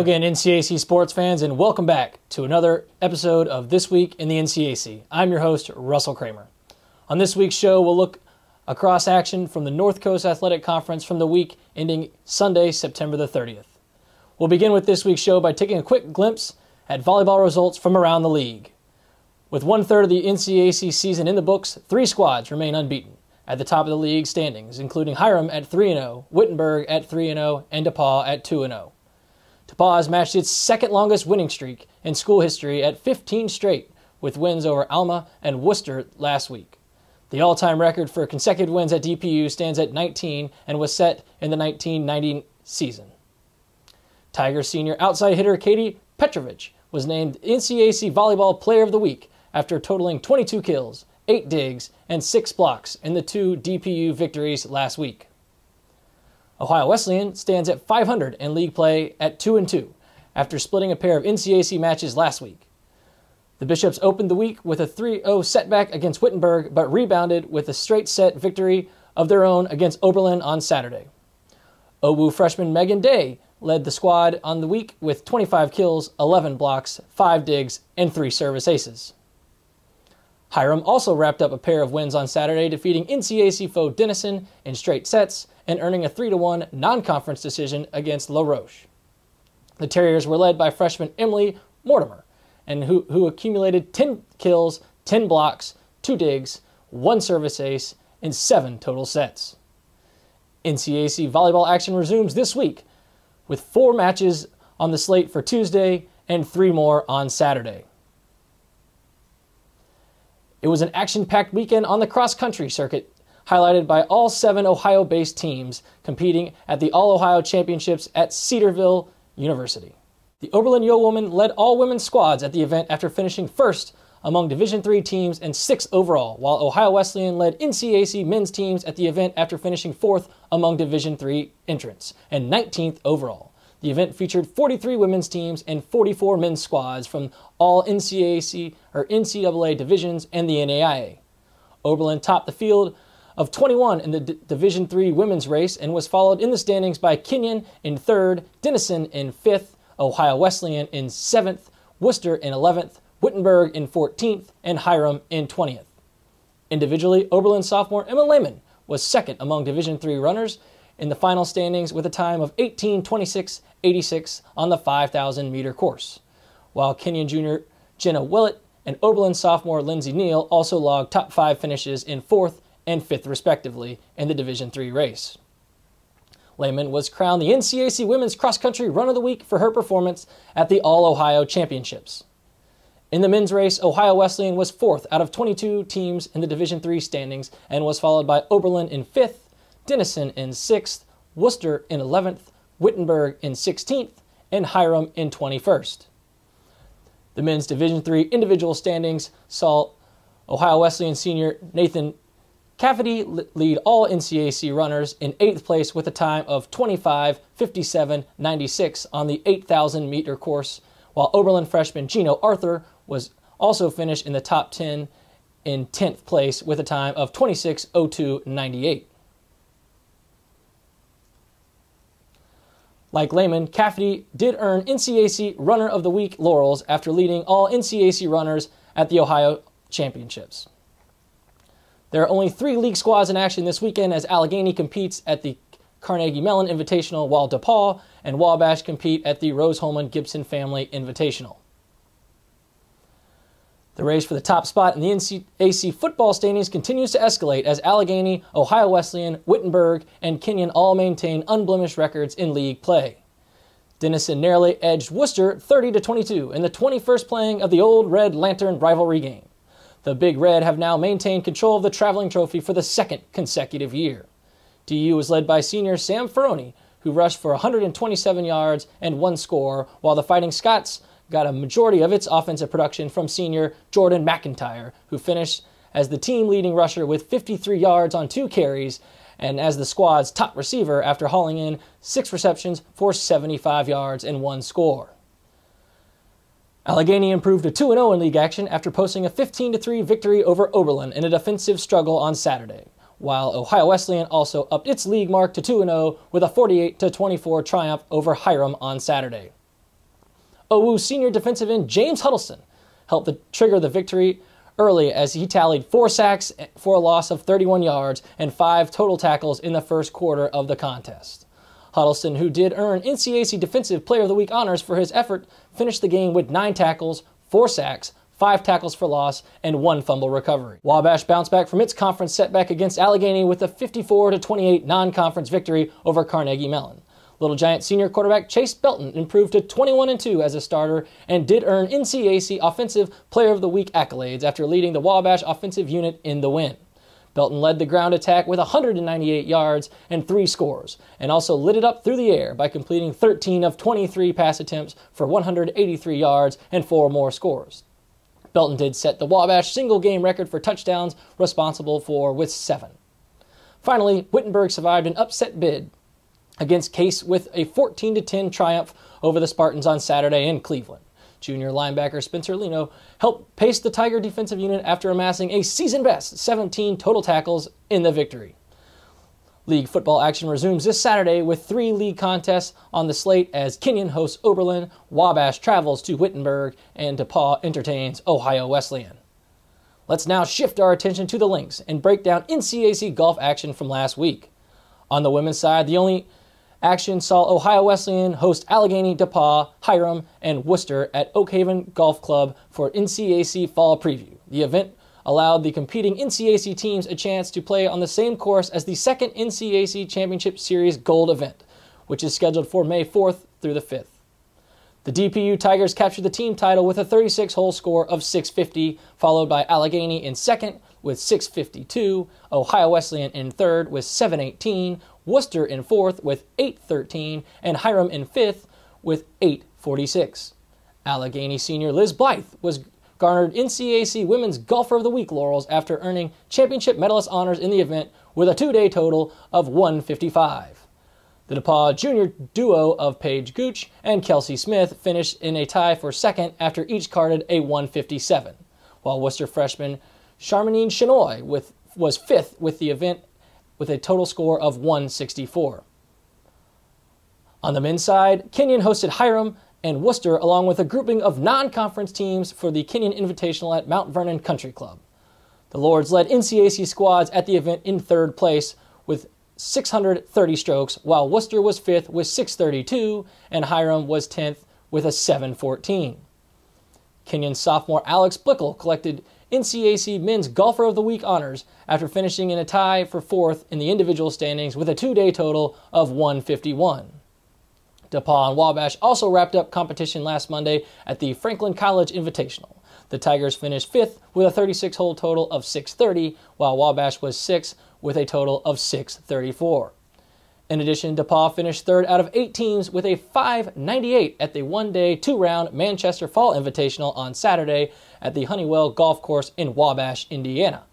again, NCAC sports fans, and welcome back to another episode of This Week in the NCAC. I'm your host, Russell Kramer. On this week's show, we'll look across action from the North Coast Athletic Conference from the week ending Sunday, September the 30th. We'll begin with this week's show by taking a quick glimpse at volleyball results from around the league. With one-third of the NCAC season in the books, 3 squads remain unbeaten at the top of the league standings, including Hiram at 3-0, Wittenberg at 3-0, and DePauw at 2-0. DePauw has matched its second longest winning streak in school history at 15 straight, with wins over Alma and Worcester last week. The all-time record for consecutive wins at DPU stands at 19 and was set in the 1990 season. Tigers senior outside hitter Katie Petrovich was named NCAC Volleyball Player of the Week after totaling 22 kills, 8 digs, and 6 blocks in the 2 DPU victories last week. Ohio Wesleyan stands at 500 in league play at 2-2 after splitting a pair of NCAC matches last week. The Bishops opened the week with a 3-0 setback against Wittenberg, but rebounded with a straight set victory of their own against Oberlin on Saturday. OWU freshman Megan Day led the squad on the week with 25 kills, 11 blocks, 5 digs, and 3 service aces. Hiram also wrapped up a pair of wins on Saturday, defeating NCAC foe Denison in straight sets and earning a 3-1 non-conference decision against La Roche. The Terriers were led by freshman Emily Mortimer, and who accumulated 10 kills, 10 blocks, 2 digs, 1 service ace, and 7 total sets. NCAC volleyball action resumes this week, with 4 matches on the slate for Tuesday and 3 more on Saturday. It was an action-packed weekend on the cross-country circuit, highlighted by all 7 Ohio-based teams competing at the All-Ohio Championships at Cedarville University. The Oberlin Yeowomen led all women's squads at the event after finishing first among Division III teams and 6th overall, while Ohio Wesleyan led NCAC men's teams at the event after finishing 4th among Division III entrants and 19th overall. The event featured 43 women's teams and 44 men's squads from all NCAC or NCAA divisions and the NAIA. Oberlin topped the field of 21 in the Division III women's race and was followed in the standings by Kenyon in 3rd, Denison in 5th, Ohio Wesleyan in 7th, Worcester in 11th, Wittenberg in 14th, and Hiram in 20th. Individually, Oberlin sophomore Emma Lehman was second among Division III runners in the final standings with a time of 18:26.86 on the 5,000-meter course, while Kenyon junior Jenna Willett and Oberlin sophomore Lindsay Neal also logged top 5 finishes in 4th and 5th respectively in the Division III race. Lehman was crowned the NCAC Women's Cross Country Run of the Week for her performance at the All-Ohio Championships. In the men's race, Ohio Wesleyan was 4th out of 22 teams in the Division III standings and was followed by Oberlin in 5th, Denison in 6th, Worcester in 11th, Wittenberg in 16th, and Hiram in 21st. The men's Division III individual standings saw Ohio Wesleyan senior Nathan Cafferty lead all NCAC runners in 8th place with a time of 25:57.96 on the 8,000-meter course, while Oberlin freshman Gino Arthur was also finished in the top 10 in 10th place with a time of 26:02.98. Like Lehman, Cafferty did earn NCAC Runner of the Week laurels after leading all NCAC runners at the Ohio Championships. There are only 3 league squads in action this weekend as Allegheny competes at the Carnegie Mellon Invitational, while DePauw and Wabash compete at the Rose-Hulman-Gibson Family Invitational. The race for the top spot in the NCAC football standings continues to escalate as Allegheny, Ohio Wesleyan, Wittenberg, and Kenyon all maintain unblemished records in league play. Denison narrowly edged Worcester 30-22 in the 21st playing of the Old Red Lantern rivalry game. The Big Red have now maintained control of the traveling trophy for the 2nd consecutive year. DU was led by senior Sam Ferroni, who rushed for 127 yards and 1 score, while the Fighting Scots got a majority of its offensive production from senior Jordan McIntyre, who finished as the team-leading rusher with 53 yards on 2 carries and as the squad's top receiver after hauling in 6 receptions for 75 yards and 1 score. Allegheny improved to 2-0 in league action after posting a 15-3 victory over Oberlin in a defensive struggle on Saturday, while Ohio Wesleyan also upped its league mark to 2-0 with a 48-24 triumph over Hiram on Saturday. OU senior defensive end James Huddleston helped trigger the victory early as he tallied 4 sacks for a loss of 31 yards and 5 total tackles in the first quarter of the contest. Huddleston, who did earn NCAC Defensive Player of the Week honors for his effort, finished the game with 9 tackles, 4 sacks, 5 tackles for loss, and 1 fumble recovery. Wabash bounced back from its conference setback against Allegheny with a 54-28 non-conference victory over Carnegie Mellon. Little Giant senior quarterback Chase Belton improved to 21-2 as a starter and did earn NCAC Offensive Player of the Week accolades after leading the Wabash offensive unit in the win. Belton led the ground attack with 198 yards and 3 scores, and also lit it up through the air by completing 13 of 23 pass attempts for 183 yards and 4 more scores. Belton did set the Wabash single-game record for touchdowns, responsible for with 7. Finally, Wittenberg survived an upset bid against Case with a 14-10 triumph over the Spartans on Saturday in Cleveland. Junior linebacker Spencer Leno helped pace the Tiger defensive unit after amassing a season-best 17 total tackles in the victory. League football action resumes this Saturday with 3 league contests on the slate as Kenyon hosts Oberlin, Wabash travels to Wittenberg, and DePauw entertains Ohio Wesleyan. Let's now shift our attention to the links and break down NCAC golf action from last week. On the women's side, the only action saw Ohio Wesleyan host Allegheny, DePauw, Hiram, and Worcester at Oak Haven Golf Club for NCAC Fall Preview. The event allowed the competing NCAC teams a chance to play on the same course as the second NCAC Championship Series Gold event, which is scheduled for May 4th through the 5th. The DPU Tigers captured the team title with a 36-hole score of 650, followed by Allegheny in second with 652, Ohio Wesleyan in third with 718, Worcester in fourth with 813, and Hiram in fifth with 846. Allegheny senior Liz Blythe was garnered NCAC Women's Golfer of the Week laurels after earning championship medalist honors in the event with a 2-day total of 155. The DePauw junior duo of Paige Gooch and Kelsey Smith finished in a tie for second after each carded a 157, while Worcester freshman Charmanine Shenoy was fifth with the event with a total score of 164. On the men's side, Kenyon hosted Hiram and Worcester along with a grouping of non-conference teams for the Kenyon Invitational at Mount Vernon Country Club. The Lords led NCAC squads at the event in third place with 630 strokes, while Worcester was fifth with 632 and Hiram was 10th with a 714. Kenyon sophomore Alex Blickel collected NCAC Men's Golfer of the Week honors after finishing in a tie for fourth in the individual standings with a 2-day total of 151. DePauw and Wabash also wrapped up competition last Monday at the Franklin College Invitational. The Tigers finished fifth with a 36-hole total of 630, while Wabash was sixth with a total of 634. In addition, DePauw finished third out of 8 teams with a 598 at the one-day, 2-round Manchester Fall Invitational on Saturday at the Honeywell Golf Course in Wabash, Indiana.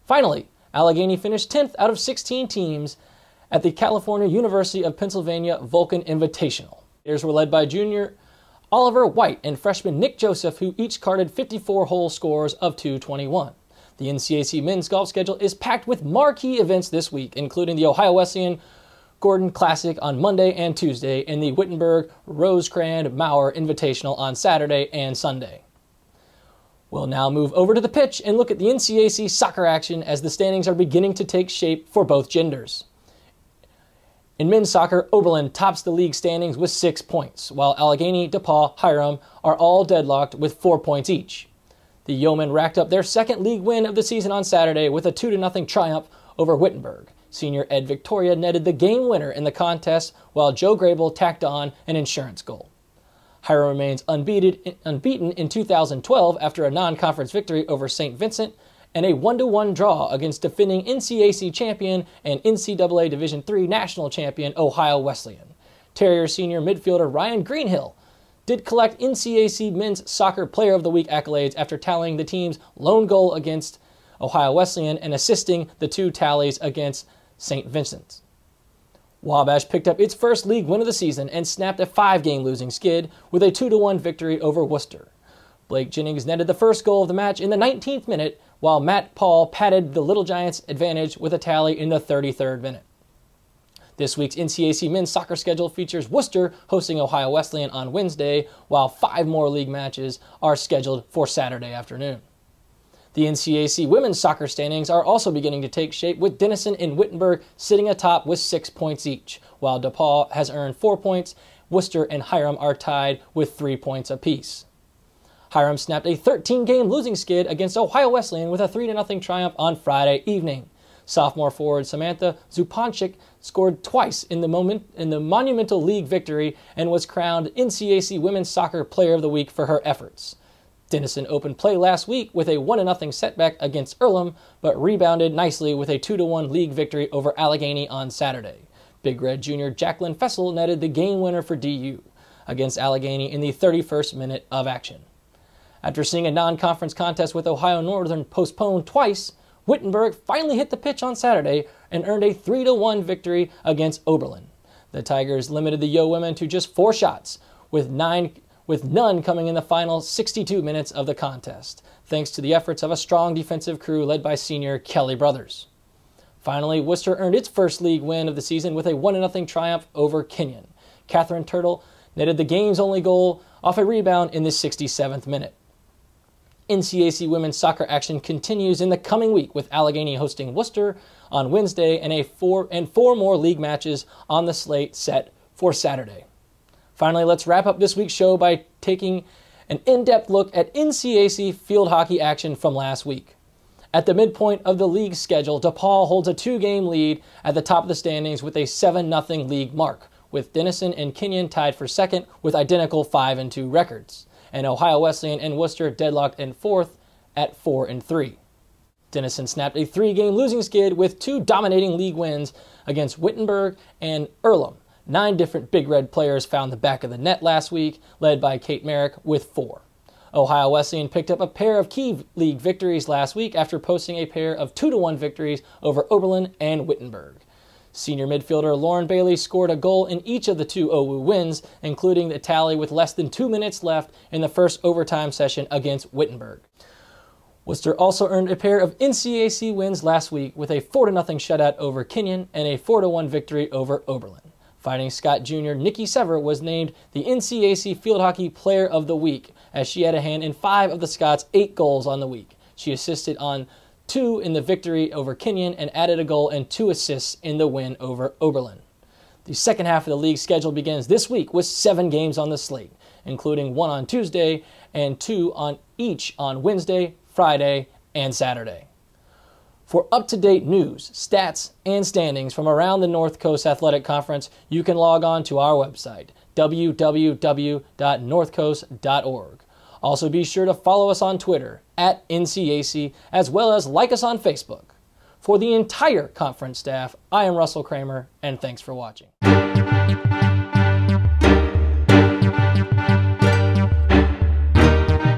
Finally, Allegheny finished 10th out of 16 teams at the California University of Pennsylvania Vulcan Invitational. Players were led by junior Oliver White and freshman Nick Joseph, who each carded 54-hole scores of 221. The NCAC men's golf schedule is packed with marquee events this week, including the Ohio Wesleyan Gordon Classic on Monday and Tuesday and the Wittenberg Rosecrans Maurer Invitational on Saturday and Sunday. We'll now move over to the pitch and look at the NCAC soccer action as the standings are beginning to take shape for both genders. In men's soccer, Oberlin tops the league standings with 6 points, while Allegheny, DePauw, Hiram are all deadlocked with 4 points each. The Yeomen racked up their second league win of the season on Saturday with a 2-0 triumph over Wittenberg. Senior Ed Victoria netted the game winner in the contest, while Joe Grable tacked on an insurance goal. Hiram remains unbeaten in 2012 after a non-conference victory over St. Vincent and a 1-1 draw against defending NCAC champion and NCAA Division III national champion Ohio Wesleyan. Terrier senior midfielder Ryan Greenhill did collect NCAC Men's Soccer Player of the Week accolades after tallying the team's lone goal against Ohio Wesleyan and assisting the 2 tallies against St. Vincent. Wabash picked up its first league win of the season and snapped a 5-game losing skid with a 2-1 victory over Worcester. Blake Jennings netted the first goal of the match in the 19th minute, while Matt Paul padded the Little Giants' advantage with a tally in the 33rd minute. This week's NCAC men's soccer schedule features Worcester hosting Ohio Wesleyan on Wednesday, while 5 more league matches are scheduled for Saturday afternoon. The NCAC women's soccer standings are also beginning to take shape, with Denison and Wittenberg sitting atop with 6 points each, while DePaul has earned 4 points. Worcester and Hiram are tied with 3 points apiece. Hiram snapped a 13-game losing skid against Ohio Wesleyan with a 3-0 triumph on Friday evening. Sophomore forward Samantha Zupanchik scored twice in the Monumental League victory and was crowned NCAC Women's Soccer Player of the Week for her efforts. Denison opened play last week with a 1-0 setback against Earlham, but rebounded nicely with a 2-1 league victory over Allegheny on Saturday. Big Red junior Jacqueline Fessel netted the game winner for DU against Allegheny in the 31st minute of action. After seeing a non-conference contest with Ohio Northern postponed twice, Wittenberg finally hit the pitch on Saturday and earned a 3-1 victory against Oberlin. The Tigers limited the Yo women to just 4 shots, with none coming in the final 62 minutes of the contest, thanks to the efforts of a strong defensive crew led by senior Kelly Brothers. Finally, Worcester earned its first league win of the season with a 1-0 triumph over Kenyon. Catherine Turtle netted the game's only goal off a rebound in the 67th minute. NCAC women's soccer action continues in the coming week, with Allegheny hosting Worcester on Wednesday and 4 more league matches on the slate set for Saturday. Finally, let's wrap up this week's show by taking an in-depth look at NCAC field hockey action from last week. At the midpoint of the league schedule, DePaul holds a 2-game lead at the top of the standings with a 7-0 league mark, with Denison and Kenyon tied for second with identical 5-2 records, and Ohio Wesleyan and Worcester deadlocked in fourth at 4-3. Denison snapped a 3-game losing skid with 2 dominating league wins against Wittenberg and Earlham. 9 different Big Red players found the back of the net last week, led by Kate Merrick with 4. Ohio Wesleyan picked up a pair of key league victories last week after posting a pair of 2-1 victories over Oberlin and Wittenberg. Senior midfielder Lauren Bailey scored a goal in each of the 2 OWU wins, including the tally with less than 2 minutes left in the first overtime session against Wittenberg. Worcester also earned a pair of NCAC wins last week with a 4-0 shutout over Kenyon and a 4-1 victory over Oberlin. Fighting Scott Jr. Nikki Sever was named the NCAC Field Hockey Player of the Week, as she had a hand in 5 of the Scots' 8 goals on the week. She assisted on 2 in the victory over Kenyon and added a goal and 2 assists in the win over Oberlin. The second half of the league schedule begins this week with 7 games on the slate, including 1 on Tuesday and 2 on each on Wednesday, Friday, and Saturday. For up-to-date news, stats, and standings from around the North Coast Athletic Conference, you can log on to our website, www.northcoast.org. Also be sure to follow us on Twitter, @NCAC, as well as like us on Facebook. For the entire conference staff, I am Russell Kramer, and thanks for watching.